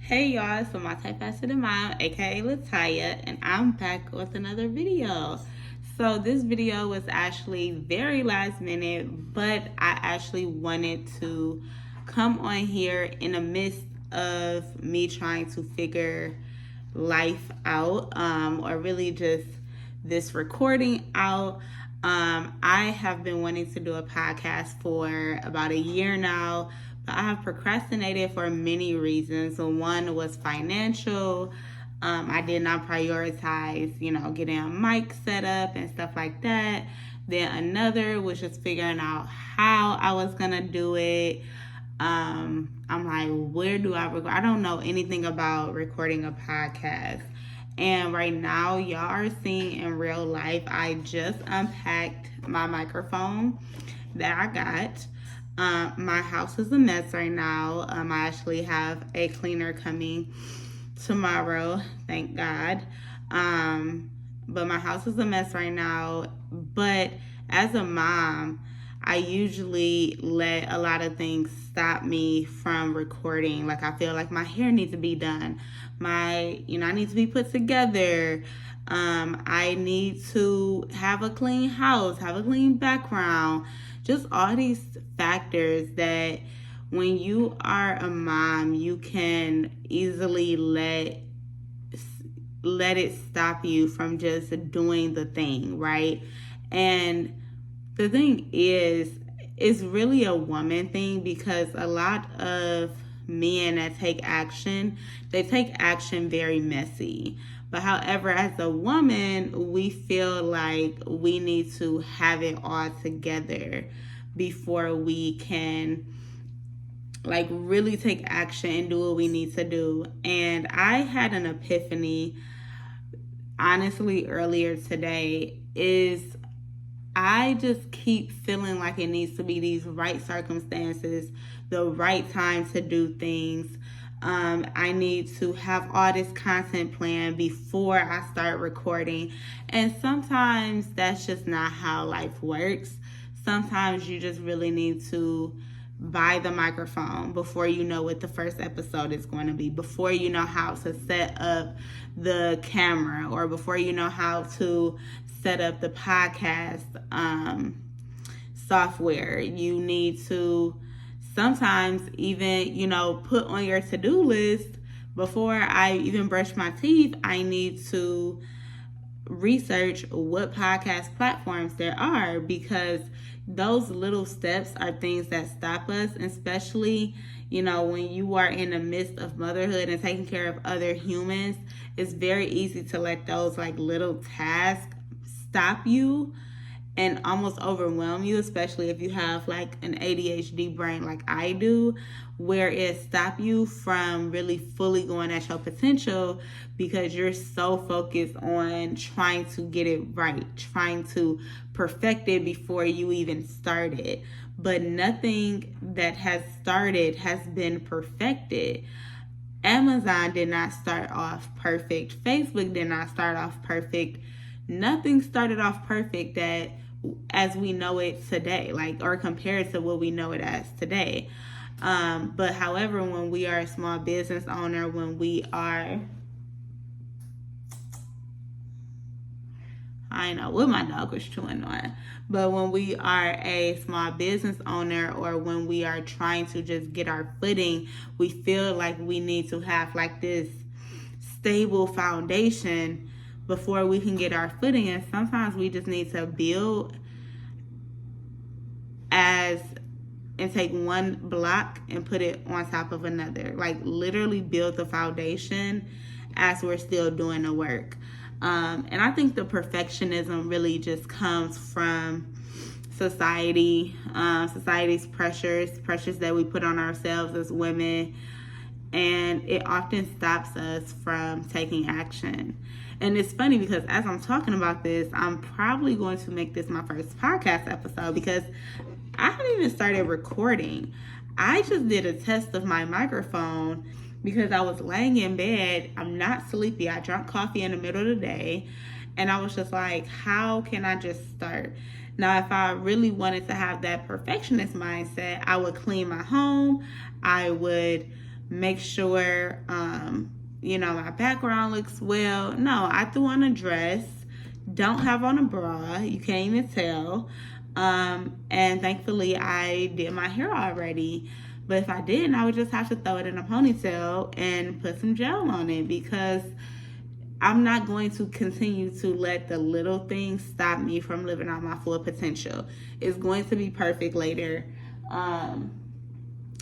Hey y'all, it's Multifaceted Mom, aka Lataya, and I'm back with another video. So this video was actually very last minute, but I actually wanted to come on here in the midst of me trying to figure life out, or really just this recording out. I have been wanting to do a podcast for about a year now, but I have procrastinated for many reasons. So one was financial. I did not prioritize, getting a mic set up and stuff like that. Then another was just figuring out how I was gonna do it. I'm like, where do I record? I don't know anything about recording a podcast. And right now, y'all are seeing in real life, I just unpacked my microphone that I got. My house is a mess right now. I actually have a cleaner coming tomorrow, thank God. But my house is a mess right now. But as a mom, I usually let a lot of things stop me from recording. Like, I feel like my hair needs to be done. I need to be put together. I need to have a clean house, have a clean background. Just all these factors that when you are a mom, you can easily let it stop you from just doing the thing, right? And the thing is, it's really a woman thing, because a lot of men that take action, they take action very messy. But however, as a woman, we feel like we need to have it all together before we can really take action and do what we need to do. And I had an epiphany, honestly, earlier today. I just keep feeling like it needs to be these right circumstances, the right time to do things. I need to have all this content planned before I start recording. And sometimes that's just not how life works. Sometimes you just really need to buy the microphone before you know what the first episode is going to be, before you know how to set up the camera, or before you know how to set up the podcast software. You need to sometimes even, put on your to-do list, before I even brush my teeth, I need to research what podcast platforms there are, because those little steps are things that stop us, especially, when you are in the midst of motherhood and taking care of other humans. It's very easy to let those little tasks stop you and almost overwhelm you, especially if you have an ADHD brain like I do, where it stop you from really fully going at your potential, because you're so focused on trying to get it right, trying to perfect it before you even start it. But nothing that has started has been perfected. Amazon did not start off perfect. Facebook did not start off perfect. Nothing started off perfect that as we know it today, or compared to what we know it as today. But however, when we are a small business owner, when we are, I know what my dog was chewing on, but when we are a small business owner, or when we are trying to just get our footing, we feel like we need to have this stable foundation before we can get our footing. And sometimes we just need to build and take one block and put it on top of another. Literally build the foundation as we're still doing the work. And I think the perfectionism really just comes from society's pressures that we put on ourselves as women. And it often stops us from taking action. And it's funny, because as I'm talking about this, I'm probably going to make this my first podcast episode, because I haven't even started recording. I just did a test of my microphone because I was laying in bed. I'm not sleepy. I drank coffee in the middle of the day. And I was just like, how can I just start? Now, if I really wanted to have that perfectionist mindset, I would clean my home. I would make sure, my background looks well. No, I threw on a dress, don't have on a bra. You can't even tell. And thankfully I did my hair already. But if I didn't, I would just have to throw it in a ponytail and put some gel on it, because I'm not going to continue to let the little things stop me from living out my full potential. It's going to be perfect later.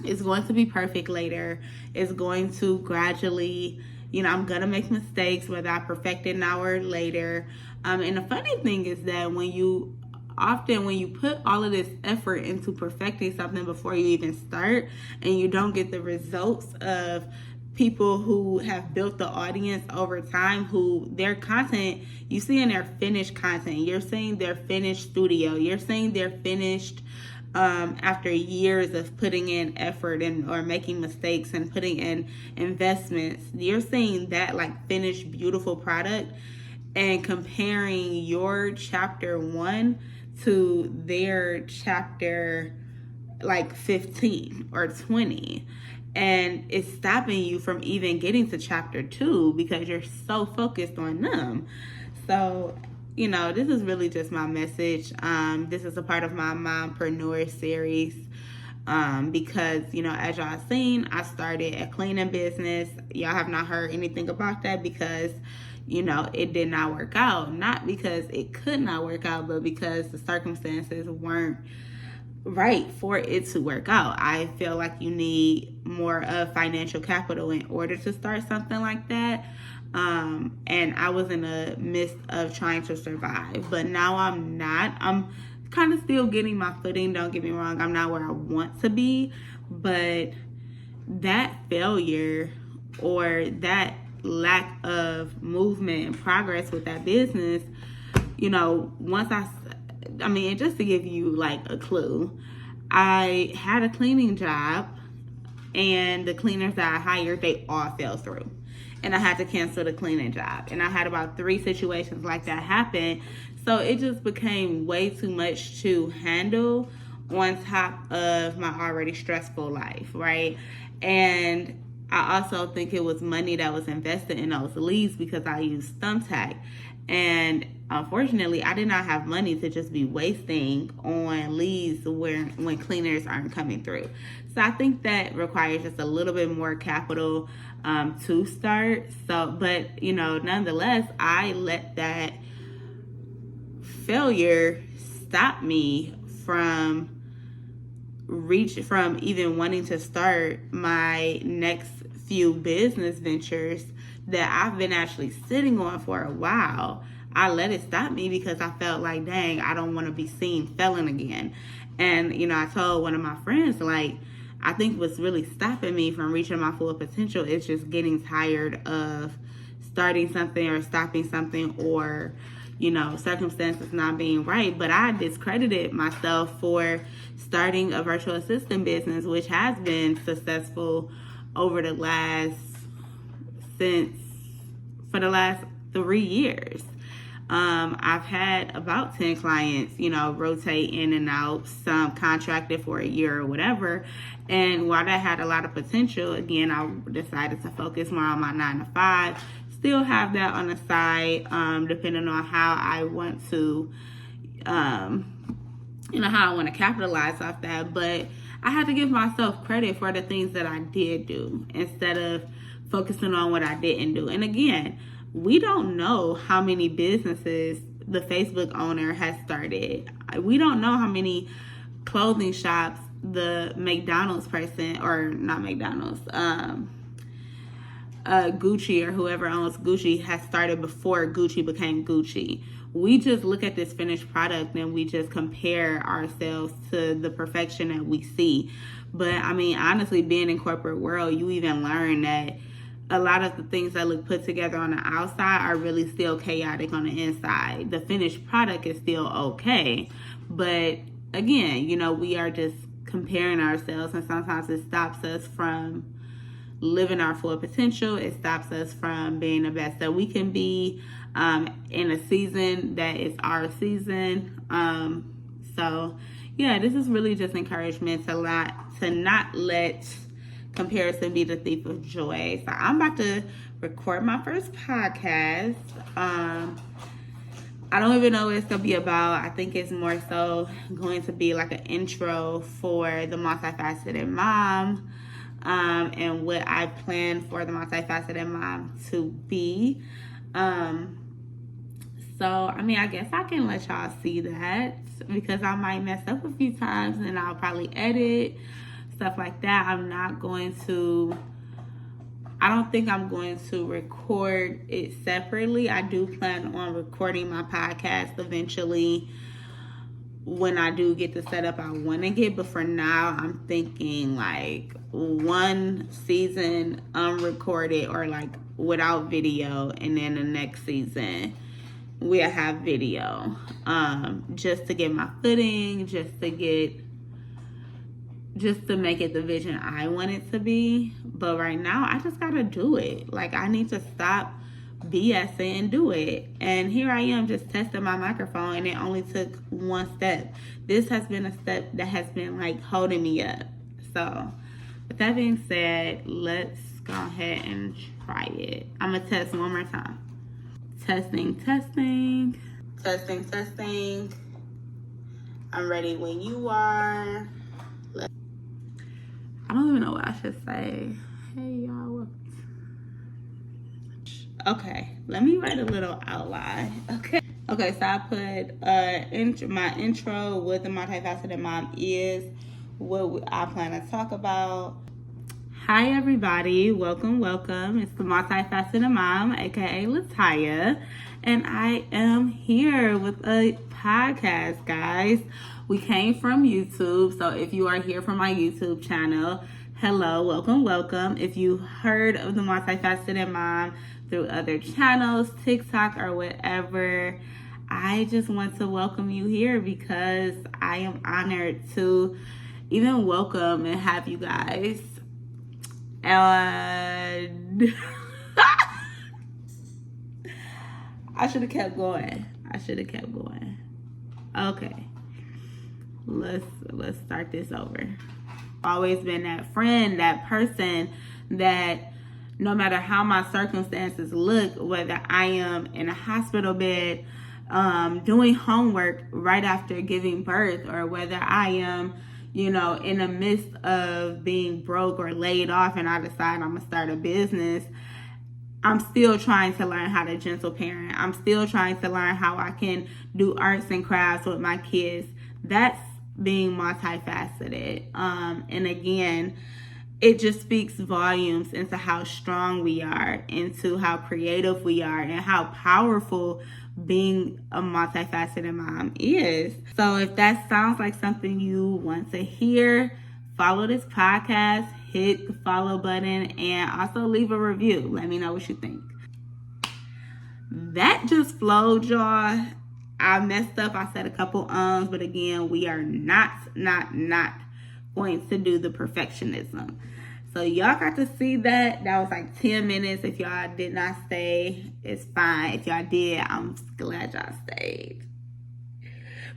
It's going to be perfect later. It's going to gradually, I'm going to make mistakes, whether I perfect it now or later. And the funny thing is that when you put all of this effort into perfecting something before you even start, and you don't get the results of people who have built the audience over time, who their content, you see in their finished content, you're seeing their finished studio, you're seeing their finished after years of putting in effort or making mistakes and putting in investments, you're seeing that like finished beautiful product, and comparing your chapter 1 to their chapter like 15 or 20, and it's stopping you from even getting to chapter 2 because you're so focused on them. So this is really just my message. This is a part of my Mompreneur series, because as y'all seen, I started a cleaning business. Y'all have not heard anything about that because it did not work out. Not because it could not work out, but because the circumstances weren't right for it to work out. I feel like you need more of financial capital in order to start something like that. And I was in the midst of trying to survive, but now I'm not. I'm kind of still getting my footing. Don't get me wrong. I'm not where I want to be, but that failure or that lack of movement and progress with that business, and just to give you like a clue, I had a cleaning job, and the cleaners that I hired, they all fell through, and I had to cancel the cleaning job. And I had about 3 situations like that happen. So it just became way too much to handle on top of my already stressful life, right? And I also think it was money that was invested in those leads because I used Thumbtack. And unfortunately, I did not have money to just be wasting on leads when cleaners aren't coming through. So I think that requires just a little bit more capital to start. So, but nonetheless, I let that failure stop me from even wanting to start my next few business ventures that I've been actually sitting on for a while. I let it stop me because I felt like, dang, I don't want to be seen failing again. And, I told one of my friends, like, I think what's really stopping me from reaching my full potential is just getting tired of starting something or stopping something, or, circumstances not being right. But I discredited myself for starting a virtual assistant business, which has been successful over the last 3 years. I've had about 10 clients, rotate in and out, some contracted for a year or whatever. And while that had a lot of potential, again, I decided to focus more on my 9 to 5, still have that on the side, depending on how I want to, how I want to capitalize off that. But I had to give myself credit for the things that I did do instead of focusing on what I didn't do. And again, we don't know how many businesses the Facebook owner has started. We don't know how many clothing shops the McDonald's person, or not McDonald's, Gucci or whoever owns Gucci has started before Gucci became Gucci. We just look at this finished product and we just compare ourselves to the perfection that we see. But honestly, being in corporate world, you even learn that a lot of the things that look put together on the outside are really still chaotic on the inside. The finished product is still okay. But again, we are just comparing ourselves, and sometimes it stops us from living our full potential. It stops us from being the best that we can be in a season that is our season. So yeah, this is really just encouragement to not let comparison be the thief of joy. So I'm about to record my first podcast. I don't even know what it's going to be about. I think it's more so going to be like an intro for the Multifaceted Mom, and what I plan for the Multifaceted Mom to be. So, I guess I can let y'all see that, because I might mess up a few times and I'll probably edit, stuff like that. I don't think I'm going to record it separately. I do plan on recording my podcast eventually when I do get the setup I want to get. But for now, I'm thinking like one season unrecorded or like without video, and then the next season we'll have video, just to get my footing, just to make it the vision I want it to be. But right now, I just gotta do it. Like, I need to stop BSing and do it. And here I am just testing my microphone, and it only took one step. This has been a step that has been like holding me up. So with that being said, let's go ahead and try it. I'm gonna test one more time. Testing. I'm ready when you are. I don't even know what I should say. Hey, y'all. Okay, let me write a little outline. Okay, so I put my intro, what the Multifaceted Mom is, what I plan to talk about. Hi, everybody. Welcome. It's the Multifaceted Mom, aka Lataya, and I am here with a podcast, guys. We came from YouTube, so if you are here from my YouTube channel, hello, welcome. If you heard of the Multifaceted Mom through other channels, TikTok or whatever, I just want to welcome you here because I am honored to even welcome and have you guys. And I should have kept going. Okay. Let's start this over. Always been that friend, that person that no matter how my circumstances look, whether I am in a hospital bed, doing homework right after giving birth, or whether I am, in the midst of being broke or laid off and I decide I'm going to start a business, I'm still trying to learn how to gentle parent. I'm still trying to learn how I can do arts and crafts with my kids. That's being multifaceted. And again, it just speaks volumes into how strong we are, into how creative we are, and how powerful being a multifaceted mom is. So if that sounds like something you want to hear, follow this podcast, hit the follow button, and also leave a review. Let me know what you think. That just flowed, y'all. I messed up. I said a couple but again, we are not going to do the perfectionism. So y'all got to see that. That was like 10 minutes. If y'all did not stay, it's fine. If y'all did, I'm glad y'all stayed.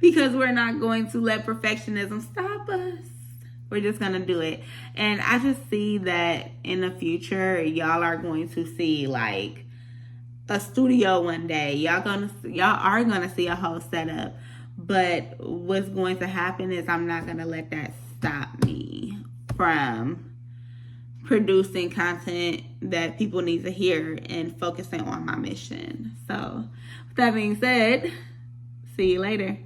Because we're not going to let perfectionism stop us. We're just going to do it. And I just see that in the future, y'all are going to see like a studio one day. Y'all are going to see a whole setup. But what's going to happen is I'm not going to let that stop me from producing content that people need to hear and focusing on my mission. So with that being said, see you later.